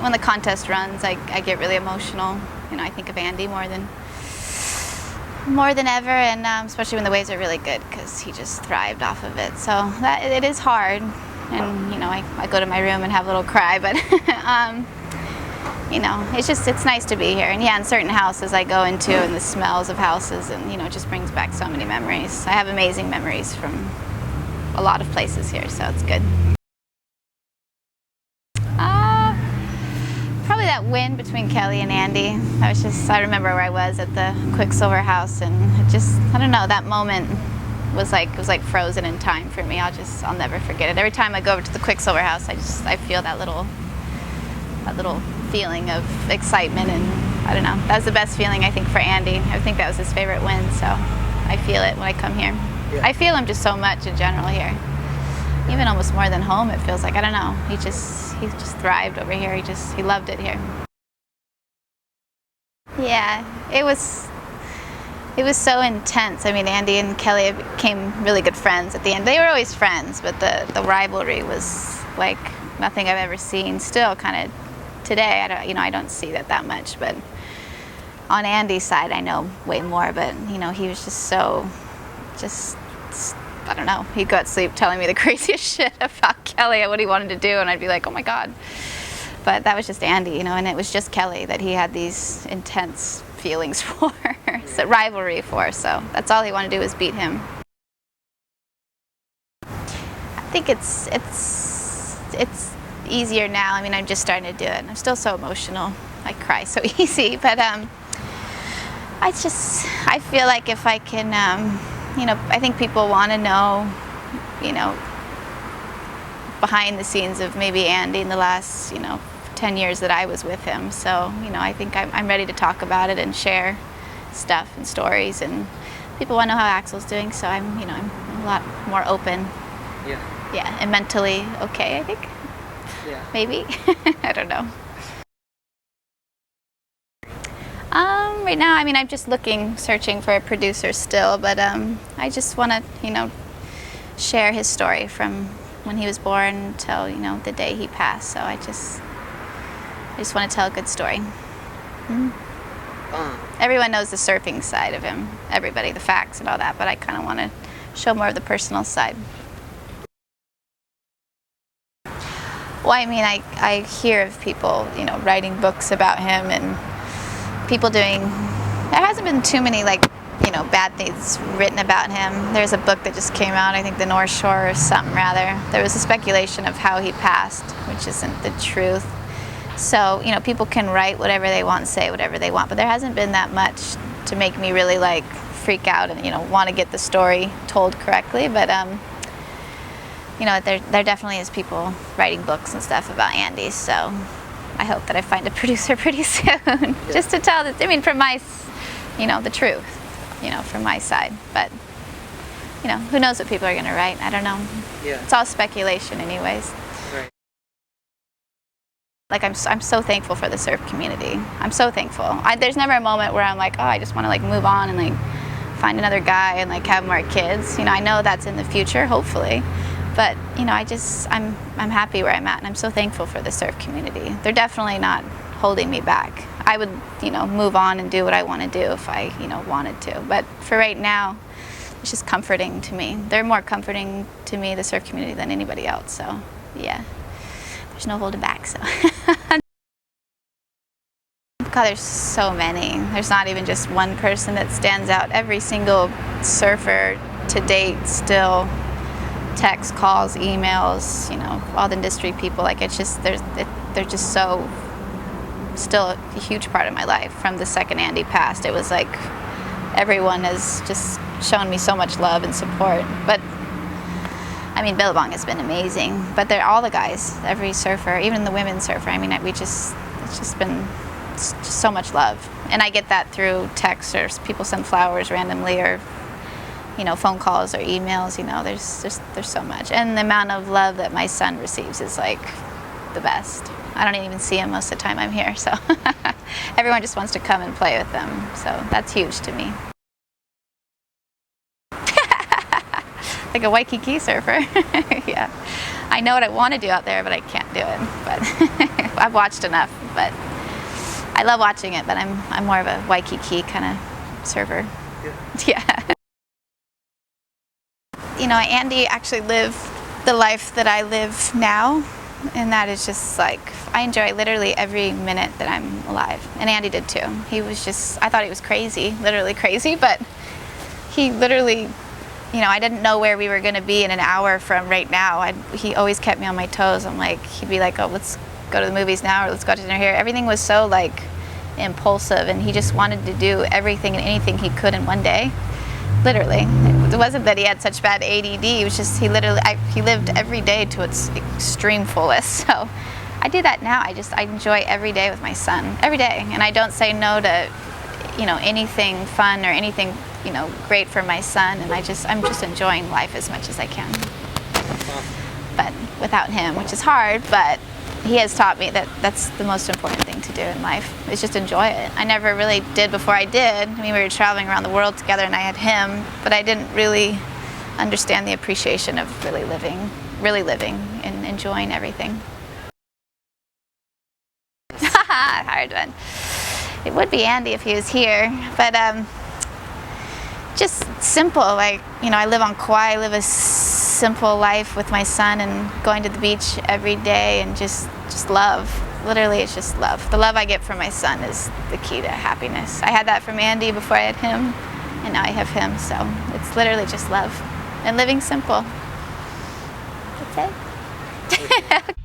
when the contest runs, I get really emotional. You know, I think of Andy more than ever, and especially when the waves are really good, because he just thrived off of it. So that it is hard, and you know, I go to my room and have a little cry, but you know, it's nice to be here. And yeah, in certain houses I go into, and the smells of houses, and you know, it just brings back so many memories. I have amazing memories from a lot of places here, so it's good. Probably that win between Kelly and Andy. I remember where I was at the Quiksilver House, and it just, I don't know, that moment was like frozen in time for me. I'll never forget it. Every time I go over to the Quiksilver House, I feel that little feeling of excitement, and I don't know. That was the best feeling, I think, for Andy. I think that was his favorite win, so I feel it when I come here. Yeah. I feel him just so much in general here. Even almost more than home, it feels like. I don't know. He just thrived over here. He loved it here. Yeah, it was so intense. I mean, Andy and Kelly became really good friends at the end. They were always friends, but the rivalry was like nothing I've ever seen. Still, kind of today, I don't see that much. But on Andy's side, I know way more. But you know, he was just I don't know. He'd go to sleep telling me the craziest shit about Kelly and what he wanted to do, and I'd be like, oh my God. But that was just Andy, you know, and it was just Kelly that he had these intense feelings for, so rivalry for. So that's all he wanted to do was beat him. I think it's easier now. I mean, I'm just starting to do it. I'm still so emotional. I cry so easy, but I feel like if I can, you know, I think people want to know, you know, behind the scenes of maybe Andy in the last, you know, 10 years that I was with him. So, you know, I think I'm ready to talk about it and share stuff and stories, and people want to know how Axel's doing, so I'm a lot more open. Yeah. Yeah, and mentally okay, I think. Yeah. Maybe. I don't know. Right now, I mean, I'm just searching for a producer still, but I just want to, you know, share his story from when he was born until, you know, the day he passed. So I just want to tell a good story. Mm-hmm. Everyone knows the surfing side of him, everybody, the facts and all that, but I kind of want to show more of the personal side. Well, I mean, I hear of people, you know, writing books about him, and people there hasn't been too many, like, you know, bad things written about him. There's a book that just came out, I think The North Shore or something rather. There was a speculation of how he passed, which isn't the truth. So, you know, people can write whatever they want, say whatever they want, but there hasn't been that much to make me really, like, freak out and, you know, want to get the story told correctly. But, you know, there definitely is people writing books and stuff about Andy, so I hope that I find a producer pretty soon. Yeah. Just to tell I mean, from my, you know, the truth, you know, from my side. But, you know, who knows what people are going to write? I don't know. Yeah. It's all speculation anyways. Right. Like, I'm so thankful for the surf community. I'm so thankful. There's never a moment where I'm like, oh, I just want to, like, move on and, like, find another guy and, like, have more kids. You know, I know that's in the future, hopefully. But, you know, I'm happy where I'm at, and I'm so thankful for the surf community. They're definitely not holding me back. I would, you know, move on and do what I want to do if I, you know, wanted to. But for right now, it's just comforting to me. They're more comforting to me, the surf community, than anybody else. So, yeah, there's no holding back. So, God, there's so many. There's not even just one person that stands out. Every single surfer to date still texts, calls, emails, you know, all the industry people, like, it's just, they're just so, still a huge part of my life. From the second Andy passed, it was like everyone has just shown me so much love and support. But I mean, Billabong has been amazing, but they're all the guys, every surfer, even the women's surfer, I mean, it's just been just so much love. And I get that through text, or people send flowers randomly, or, you know, phone calls or emails. You know, there's so much. And the amount of love that my son receives is, like, the best. I don't even see him most of the time I'm here, so everyone just wants to come and play with them. So that's huge to me. Like a Waikiki surfer. Yeah. I know what I want to do out there, but I can't do it. But I've watched enough, but I love watching it, but I'm more of a Waikiki kind of surfer. Yeah. You know, Andy actually lived the life that I live now, and that is just like, I enjoy literally every minute that I'm alive. And Andy did too. He was just, I thought he was crazy, literally crazy, but he literally, you know, I didn't know where we were going to be in an hour from right now. He always kept me on my toes. I'm like, he'd be like, oh, let's go to the movies now, or let's go to dinner here. Everything was so like impulsive, and he just wanted to do everything and anything he could in one day. Literally. It wasn't that he had such bad ADD, it was just he lived every day to its extreme fullest. So I do that now. I enjoy every day with my son, every day, and I don't say no to, you know, anything fun or anything, you know, great for my son, and I'm just enjoying life as much as I can. But without him, which is hard, but he has taught me that that's the most important thing to do in life, is just enjoy it. I never really did before I did. I mean, we were traveling around the world together and I had him, but I didn't really understand the appreciation of really living and enjoying everything. Hard one. It would be Andy if he was here, but just simple, like, you know, I live on Kauai, I live a simple life with my son and going to the beach every day and just love. Literally, it's just love. The love I get from my son is the key to happiness. I had that from Andy before I had him, and now I have him, so it's literally just love and living simple. That's it.